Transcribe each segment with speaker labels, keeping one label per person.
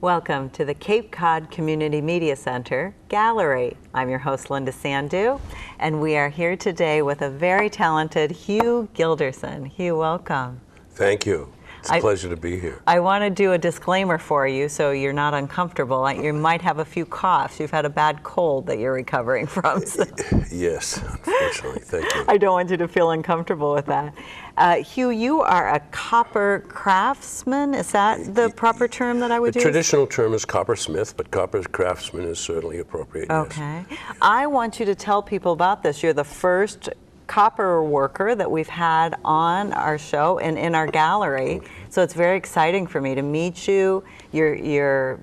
Speaker 1: Welcome to the Cape Cod Community Media Center Gallery. I'm your host, Linda Sandu, and we are here today with a very talented Hugh Gilderson. Hugh, welcome.
Speaker 2: Thank you. It's a pleasure to be here.
Speaker 1: I want to do a disclaimer for you so you're not uncomfortable. You might have a few coughs. You've had a bad cold that you're recovering from. So.
Speaker 2: Yes, unfortunately. Thank you.
Speaker 1: I don't want you to feel uncomfortable with that. Hugh, you are a copper craftsman. Is that the proper term that I would use?
Speaker 2: The traditional term is coppersmith, but copper craftsman is certainly appropriate.
Speaker 1: Okay.
Speaker 2: Yes.
Speaker 1: I want you to tell people about this. You're the first copper worker that we've had on our show and in our gallery. So it's very exciting for me to meet you. Your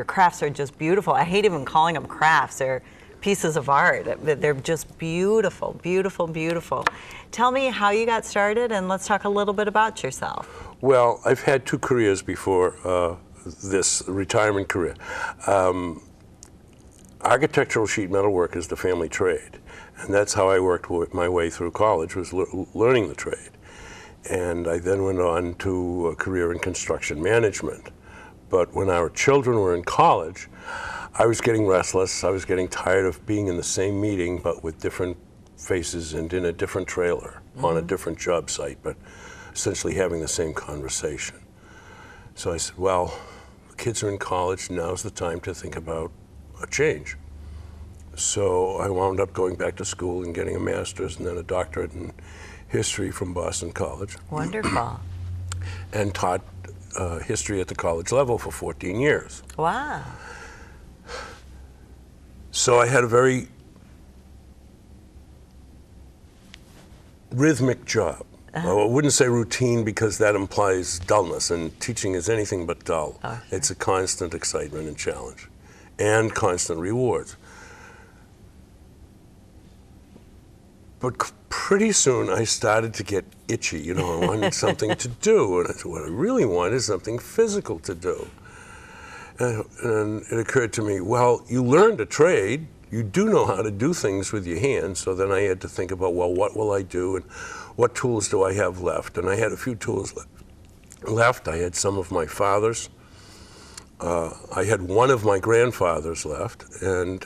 Speaker 1: crafts are just beautiful. I hate even calling them crafts. They're pieces of art. They're just beautiful, beautiful, beautiful. Tell me how you got started, and let's talk a little bit about yourself.
Speaker 2: Well, I've had two careers before this retirement career. Architectural sheet metal work is the family trade, and that's how I worked my way through college, was learning the trade. And I then went on to a career in construction management. But when our children were in college, I was getting restless. I was getting tired of being in the same meeting, but with different faces and in a different trailer, on a different job site, but essentially having the same conversation. So I said, well, the kids are in college, now's the time to think about a change. So I wound up going back to school and getting a master's and then a doctorate in history from Boston College.
Speaker 1: Wonderful.
Speaker 2: And taught history at the college level for 14 years.
Speaker 1: Wow.
Speaker 2: So I had a very rhythmic job. I wouldn't say routine because that implies dullness, and teaching is anything but dull.
Speaker 1: Oh, sure.
Speaker 2: It's a constant excitement and challenge, and constant rewards. But pretty soon I started to get itchy, you know, I wanted something to do, and I said, what I really want is something physical to do. And it occurred to me, well, you learned a trade, you do know how to do things with your hands, so then I had to think about, well, what will I do, and what tools do I have left? And I had a few tools left. I had some of my father's. I had one of my grandfather's left, and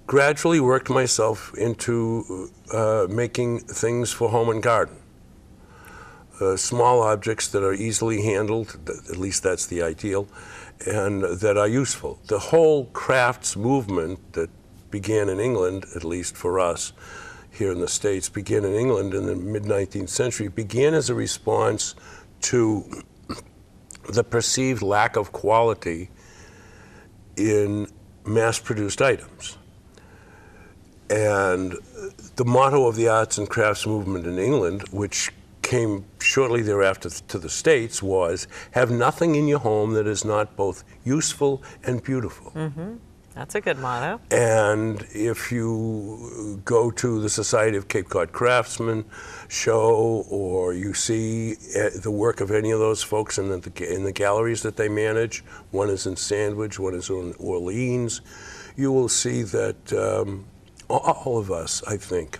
Speaker 2: gradually worked myself into making things for home and garden. Small objects that are easily handled, at least that's the ideal, and that are useful. The whole crafts movement that began in England, at least for us here in the States, began in England in the mid-19th century, began as a response to the perceived lack of quality in mass-produced items. And the motto of the arts and crafts movement in England, which came shortly thereafter to the States, was have nothing in your home that is not both useful and beautiful.
Speaker 1: Mm-hmm. That's a good motto.
Speaker 2: And if you go to the Society of Cape Cod Craftsmen show, or you see the work of any of those folks in the galleries that they manage, one is in Sandwich, one is in Orleans, you will see that all of us, I think,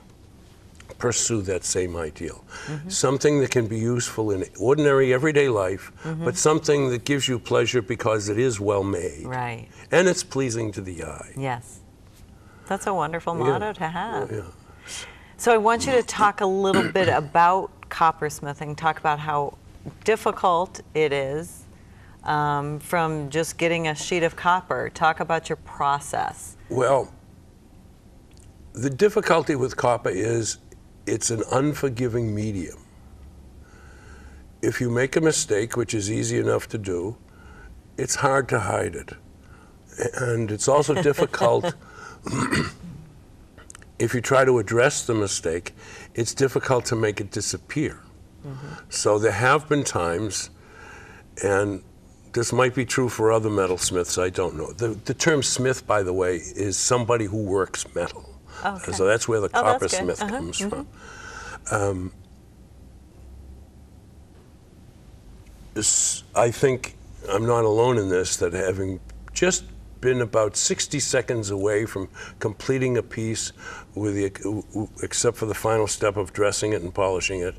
Speaker 2: pursue that same ideal. Mm-hmm. Something that can be useful in ordinary, everyday life, but something that gives you pleasure because it is well made.
Speaker 1: Right.
Speaker 2: And it's pleasing to the eye.
Speaker 1: Yes. That's a wonderful motto to have.
Speaker 2: Yeah.
Speaker 1: So I want you to talk a little bit about coppersmithing, talk about how difficult it is from just getting a sheet of copper. Talk about your process.
Speaker 2: Well, the difficulty with copper is it's an unforgiving medium. If you make a mistake, which is easy enough to do, it's hard to hide it. And it's also difficult, if you try to address the mistake, it's difficult to make it disappear. So there have been times, and this might be true for other metalsmiths, I don't know. The term smith, by the way, is somebody who works metal.
Speaker 1: Okay.
Speaker 2: So that's where the coppersmith comes from. I think I'm not alone in this, that having just been about 60 seconds away from completing a piece, except for the final step of dressing it and polishing it,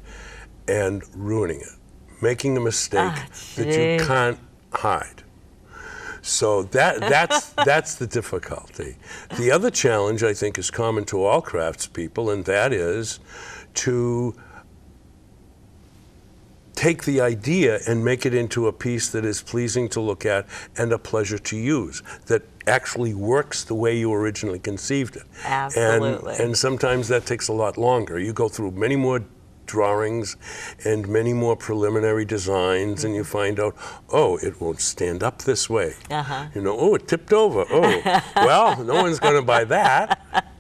Speaker 2: and ruining it, making a mistake that you can't hide. So that's the difficulty. The other challenge, I think, is common to all craftspeople, and that is to take the idea and make it into a piece that is pleasing to look at and a pleasure to use, that actually works the way you originally conceived it.
Speaker 1: Absolutely.
Speaker 2: And sometimes that takes a lot longer. You go through many more drawings and many more preliminary designs, and you find out, oh, it won't stand up this way. You know, oh, it tipped over. Oh, well, no one's going to buy that.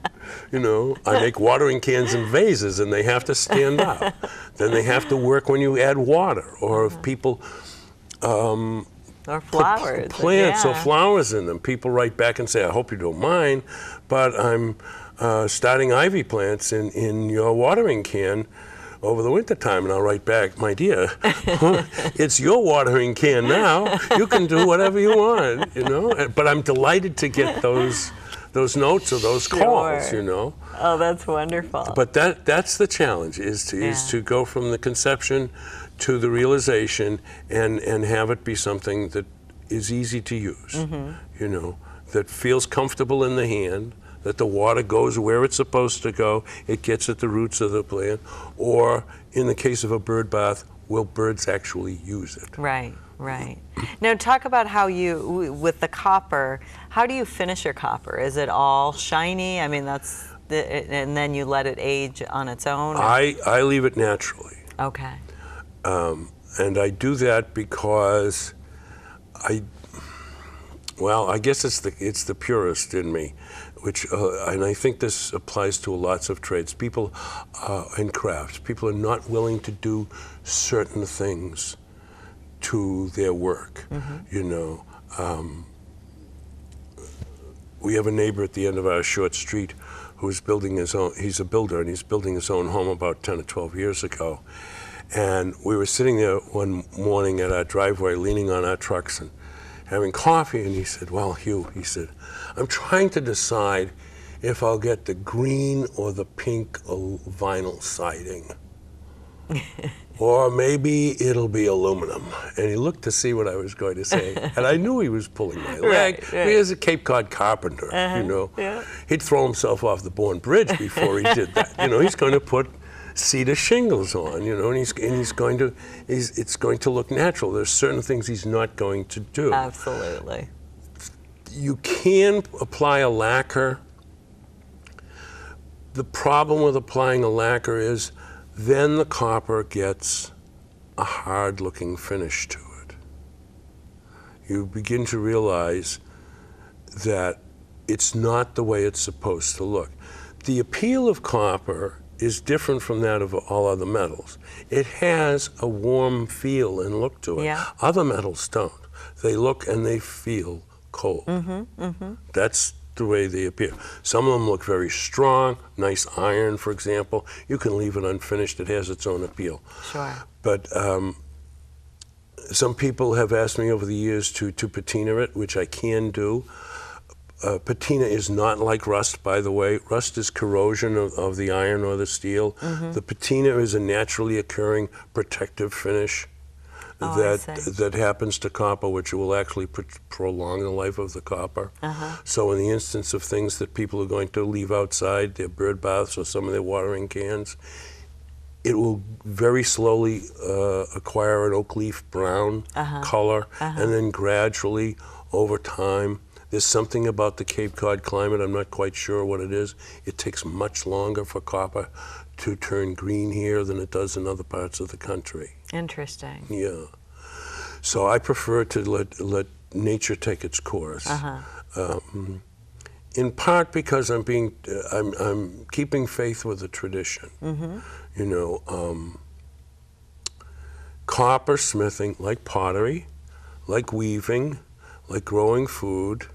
Speaker 2: You know, I make watering cans and vases, and they have to stand up. Then they have to work when you add water, or if people
Speaker 1: or flowers,
Speaker 2: put plants
Speaker 1: yeah.
Speaker 2: or flowers in them. People write back and say, I hope you don't mind, but I'm starting ivy plants in your watering can over the winter time. And I'll write back, my dear, it's your watering can now. You can do whatever you want, you know. But I'm delighted to get those notes or those calls, you know.
Speaker 1: Oh, that's wonderful.
Speaker 2: But that's the challenge, is to go from the conception to the realization and have it be something that is easy to use, you know, that feels comfortable in the hand, that the water goes where it's supposed to go, it gets at the roots of the plant, or in the case of a bird bath, will birds actually use it?
Speaker 1: Right, right. Now talk about how you, with the copper, how do you finish your copper? Is it all shiny? I mean, that's, and then you let it age on its own?
Speaker 2: I leave it naturally.
Speaker 1: Okay.
Speaker 2: And I do that because I guess it's the purist in me, which, and I think this applies to lots of trades. People in crafts, people are not willing to do certain things to their work. You know, we have a neighbor at the end of our short street who's building his own. He's a builder, and he's building his own home about 10 or 12 years ago. And we were sitting there one morning at our driveway, leaning on our trucks and having coffee, and he said, well, Hugh, he said, I'm trying to decide if I'll get the green or the pink vinyl siding. Or maybe it'll be aluminum. And he looked to see what I was going to say. And I knew he was pulling my leg.
Speaker 1: Right.
Speaker 2: He is a Cape Cod carpenter, you know.
Speaker 1: Yeah.
Speaker 2: He'd throw himself off the Bourne Bridge before he did that. You know, he's going to put cedar shingles on, you know, and it's going to look natural. There's certain things he's not going to do.
Speaker 1: Absolutely.
Speaker 2: You can apply a lacquer. The problem with applying a lacquer is then the copper gets a hard-looking finish to it. You begin to realize that it's not the way it's supposed to look. The appeal of copper is different from that of all other metals. It has a warm feel and look to it.
Speaker 1: Yeah.
Speaker 2: Other metals don't. They look and they feel cold. That's the way they appear. Some of them look very strong, nice iron, for example. You can leave it unfinished, it has its own appeal.
Speaker 1: Sure.
Speaker 2: But some people have asked me over the years to patina it, which I can do. Patina is not like rust, by the way. Rust is corrosion of the iron or the steel. The patina is a naturally occurring protective finish that happens to copper, which will actually prolong the life of the copper. So in the instance of things that people are going to leave outside, their bird baths or some of their watering cans, it will very slowly acquire an oak leaf brown color, and then gradually, over time, there's something about the Cape Cod climate, I'm not quite sure what it is. It takes much longer for copper to turn green here than it does in other parts of the country.
Speaker 1: Interesting.
Speaker 2: Yeah. So I prefer to let nature take its course. In part because I'm keeping faith with the tradition. You know, coppersmithing, like pottery, like weaving, like growing food,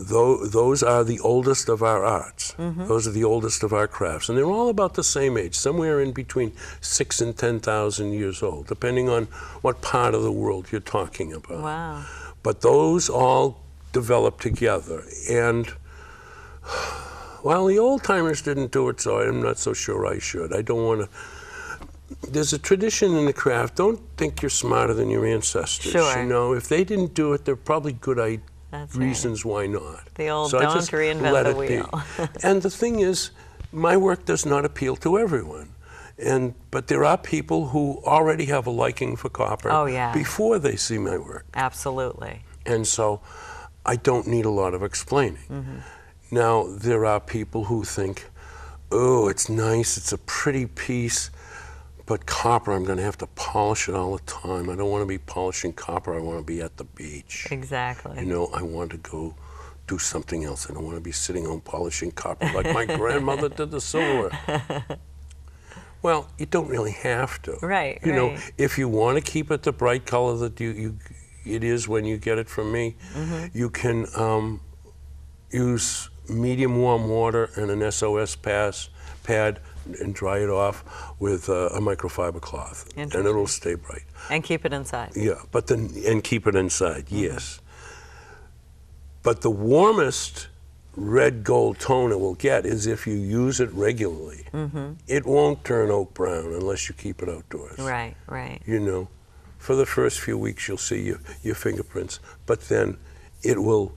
Speaker 2: those are the oldest of our arts. Those are the oldest of our crafts. And they're all about the same age, somewhere in between 6,000 and 10,000 years old, depending on what part of the world you're talking about.
Speaker 1: Wow.
Speaker 2: But those all developed together. And well, the old timers didn't do it, so I'm not so sure I should. I don't want to. there's a tradition in the craft. Don't think you're smarter than your ancestors.
Speaker 1: Sure.
Speaker 2: You know, if they didn't do it, there are probably good
Speaker 1: That's
Speaker 2: reasons why not.
Speaker 1: The old
Speaker 2: So I
Speaker 1: don't
Speaker 2: just
Speaker 1: reinvent
Speaker 2: let
Speaker 1: the
Speaker 2: it
Speaker 1: wheel.
Speaker 2: be. And the thing is, my work does not appeal to everyone. But there are people who already have a liking for copper
Speaker 1: Oh, yeah.
Speaker 2: before they see my work.
Speaker 1: Absolutely.
Speaker 2: And so I don't need a lot of explaining.
Speaker 1: Mm-hmm.
Speaker 2: Now, there are people who think, oh, it's nice, it's a pretty piece, but copper, I'm going to have to polish it all the time. I don't want to be polishing copper. I want to be at the beach.
Speaker 1: Exactly.
Speaker 2: You know, I want to go do something else. I don't want to be sitting home polishing copper like my grandmother did the silverware. Well, you don't really have to.
Speaker 1: Right,
Speaker 2: You know,
Speaker 1: right.
Speaker 2: if you want to keep it the bright color that it is when you get it from me, you can use medium warm water and an SOS pad and dry it off with a microfiber cloth, and it'll stay bright.
Speaker 1: And keep it inside.
Speaker 2: Yeah, and keep it inside. Yes. But the warmest red gold tone it will get is if you use it regularly. It won't turn oak brown unless you keep it outdoors.
Speaker 1: Right, right.
Speaker 2: You know, for the first few weeks you'll see your fingerprints, but then it will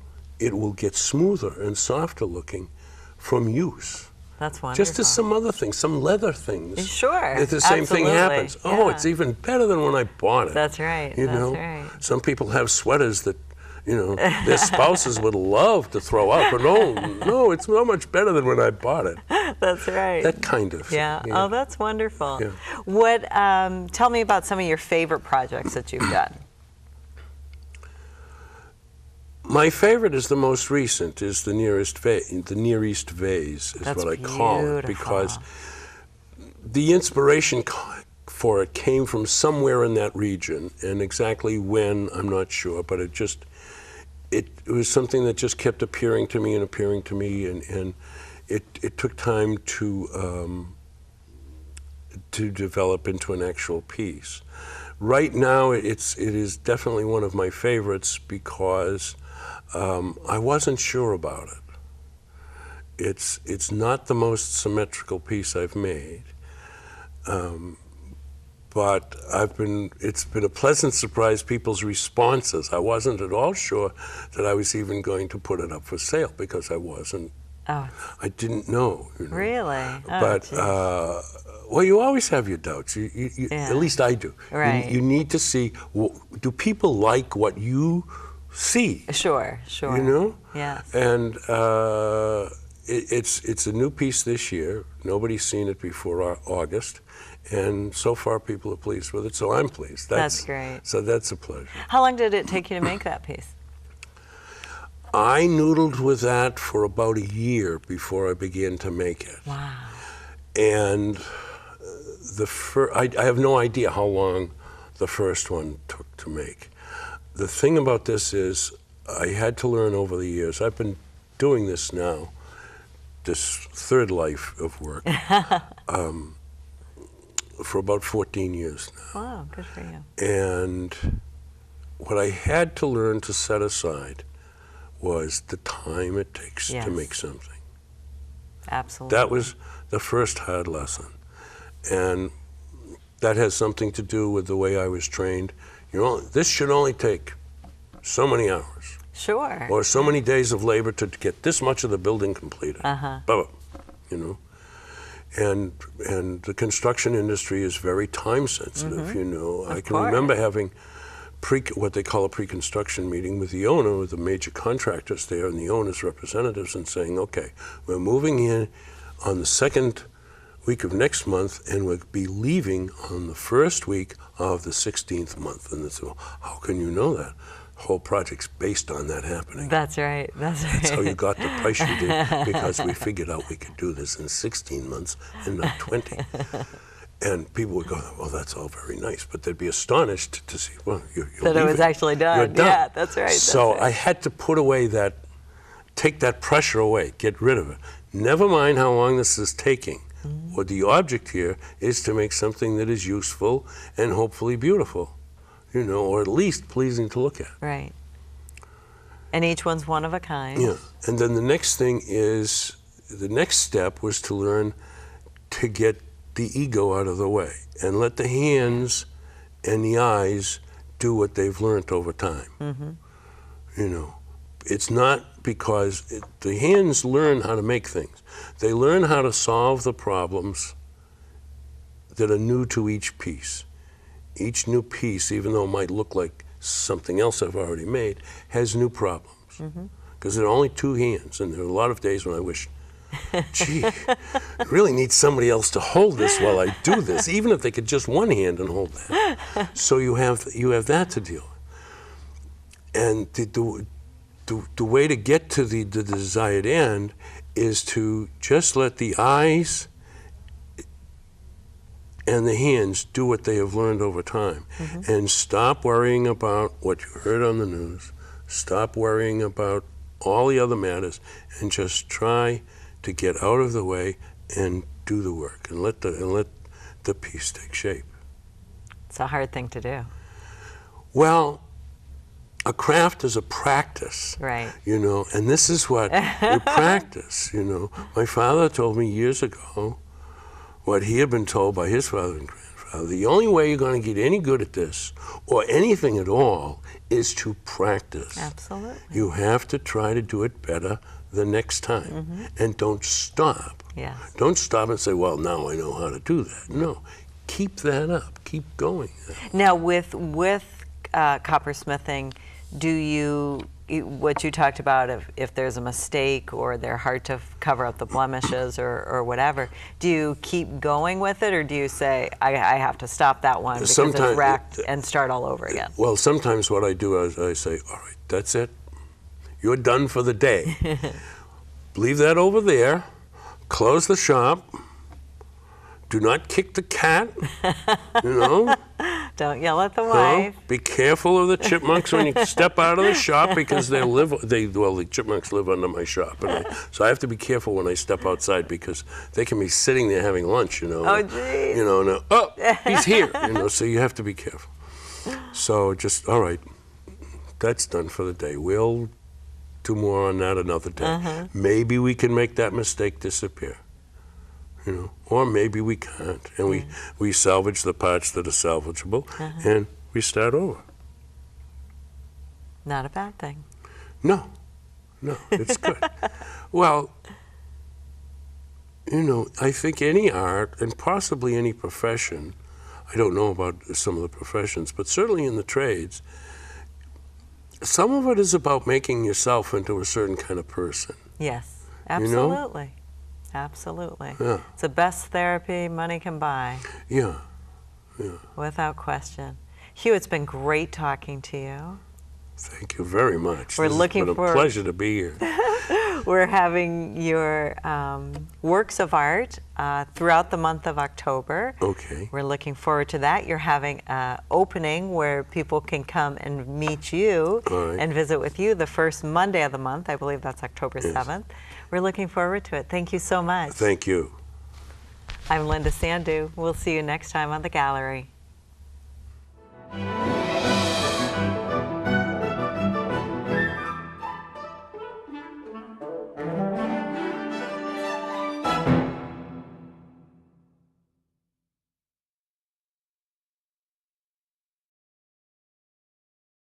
Speaker 2: get smoother and softer looking from use.
Speaker 1: That's wonderful.
Speaker 2: Just as some other things, some leather things.
Speaker 1: Sure,
Speaker 2: If the same thing
Speaker 1: absolutely,
Speaker 2: happens. Oh,
Speaker 1: yeah.
Speaker 2: it's even better than when I bought it.
Speaker 1: That's right,
Speaker 2: You
Speaker 1: that's
Speaker 2: know,
Speaker 1: right.
Speaker 2: some people have sweaters that, you know, their spouses would love to throw out, but no, it's so much better than when I bought it.
Speaker 1: That's right.
Speaker 2: That kind of.
Speaker 1: Yeah. Oh, that's wonderful.
Speaker 2: Yeah.
Speaker 1: What? Tell me about some of your favorite projects that you've done.
Speaker 2: My favorite is the most recent, is the Near East vase is
Speaker 1: That's
Speaker 2: what I call it,
Speaker 1: beautiful.
Speaker 2: because the inspiration for it came from somewhere in that region, and exactly when, I'm not sure, but it was something that just kept appearing to me, and it took time to develop into an actual piece. Right now, it is definitely one of my favorites because I wasn't sure about it. It's not the most symmetrical piece I've made, but it's been a pleasant surprise, people's responses. I wasn't at all sure that I was even going to put it up for sale because I wasn't.
Speaker 1: Oh,
Speaker 2: I didn't know. You know.
Speaker 1: really? Oh,
Speaker 2: But well, you always have your doubts.
Speaker 1: Yeah.
Speaker 2: At least I do.
Speaker 1: Right.
Speaker 2: You need to see, do people like what you see?
Speaker 1: Sure.
Speaker 2: You know?
Speaker 1: Yes.
Speaker 2: And it's a new piece this year. Nobody's seen it before August. And so far people are pleased with it, so I'm pleased.
Speaker 1: That's great.
Speaker 2: So that's a pleasure.
Speaker 1: How long did it take you to make that piece?
Speaker 2: I noodled with that for about a year before I began to make it.
Speaker 1: Wow.
Speaker 2: And I have no idea how long the first one took to make. The thing about this is I had to learn over the years. I've been doing this now, this third life of work, for about 14 years now.
Speaker 1: Wow, good for you.
Speaker 2: And what I had to learn to set aside was the time it takes
Speaker 1: Yes.
Speaker 2: to make something.
Speaker 1: Absolutely.
Speaker 2: That was the first hard lesson. And that has something to do with the way I was trained. You know, this should only take so many hours
Speaker 1: Sure.
Speaker 2: or so many days of labor to get this much of the building completed. Blah, you know. And the construction industry is very time sensitive, you know. I can remember having what they call a pre-construction meeting with the owner, with the major contractors there and the owner's representatives, and saying, okay, we're moving in on the second week of next month and we'll be leaving on the first week of the 16th month. And they said, well, how can you know that? The whole project's based on that happening.
Speaker 1: That's right. That's right.
Speaker 2: That's how you got the price you did, because we figured out we could do this in 16 months and not 20. And people would go, well, that's all very nice, but they'd be astonished to see, well, you're
Speaker 1: that it was
Speaker 2: leaving.
Speaker 1: actually done.
Speaker 2: You're done.
Speaker 1: Yeah, that's right.
Speaker 2: So
Speaker 1: that's right.
Speaker 2: I had to put away take that pressure away, get rid of it. Never mind how long this is taking. What the object here is to make something that is useful and hopefully beautiful, you know, or at least pleasing to look at.
Speaker 1: Right. And each one's one of a kind.
Speaker 2: Yeah. And then the next step was to learn to get the ego out of the way and let the hands and the eyes do what they've learned over time. You know, it's not because the hands learn how to make things. They learn how to solve the problems that are new to each piece. Each new piece, even though it might look like something else I've already made, has new problems. Because there are only two hands, and there are a lot of days when I wish, gee, I really need somebody else to hold this while I do this, even if they could just one hand and hold that. So you have that to deal with. And the way to get to the desired end is to just let the eyes and the hands do what they have learned over time, and stop worrying about what you heard on the news, stop worrying about all the other matters, and just try to get out of the way and do the work, and let the piece take shape.
Speaker 1: It's a hard thing to do.
Speaker 2: Well, a craft is a practice,
Speaker 1: Right.
Speaker 2: you know, and this is what we practice, you know. My father told me years ago what he had been told by his father and grandfather. The only way you're going to get any good at this, or anything at all, is to practice.
Speaker 1: Absolutely.
Speaker 2: You have to try to do it better the next time, and don't stop.
Speaker 1: Yes.
Speaker 2: Don't stop and say, well, now I know how to do that. No, keep that up, keep going.
Speaker 1: Now with coppersmithing, do you, what you talked about, if there's a mistake or they're hard to cover up the blemishes or whatever, do you keep going with it, or do you say, I have to stop that one because it's wrecked and start all over again?
Speaker 2: Well, sometimes what I do is I say, all right, that's it. You're done for the day. Leave that over there. Close the shop. Do not kick the cat, you know.
Speaker 1: Don't yell at the wife.
Speaker 2: Be careful of the chipmunks when you step out of the shop, because the chipmunks live under my shop, and so I have to be careful when I step outside, because they can be sitting there having lunch, you know.
Speaker 1: Oh, geez.
Speaker 2: You know, and, oh, he's here, you know. So you have to be careful. So just, all right, that's done for the day. We'll do more on that another day. Maybe we can make that mistake disappear. You know, or maybe we can't, and we salvage the parts that are salvageable, and we start over.
Speaker 1: Not a bad thing.
Speaker 2: No, it's good. Well, you know, I think any art, and possibly any profession, I don't know about some of the professions, but certainly in the trades, some of it is about making yourself into a certain kind of person.
Speaker 1: Yes, absolutely.
Speaker 2: You know?
Speaker 1: Absolutely.
Speaker 2: Yeah.
Speaker 1: It's the best therapy money can buy.
Speaker 2: Yeah.
Speaker 1: Without question. Hugh, it's been great talking to you.
Speaker 2: Thank you very much.
Speaker 1: It's been a
Speaker 2: pleasure to be here.
Speaker 1: We're having your works of art throughout the month of October.
Speaker 2: Okay.
Speaker 1: We're looking forward to that. You're having an opening where people can come and meet you and visit with you the first Monday of the month. I believe that's October 7th. We're looking forward to it. Thank you so much.
Speaker 2: Thank you.
Speaker 1: I'm Linda Sandu. We'll see you next time on The Gallery.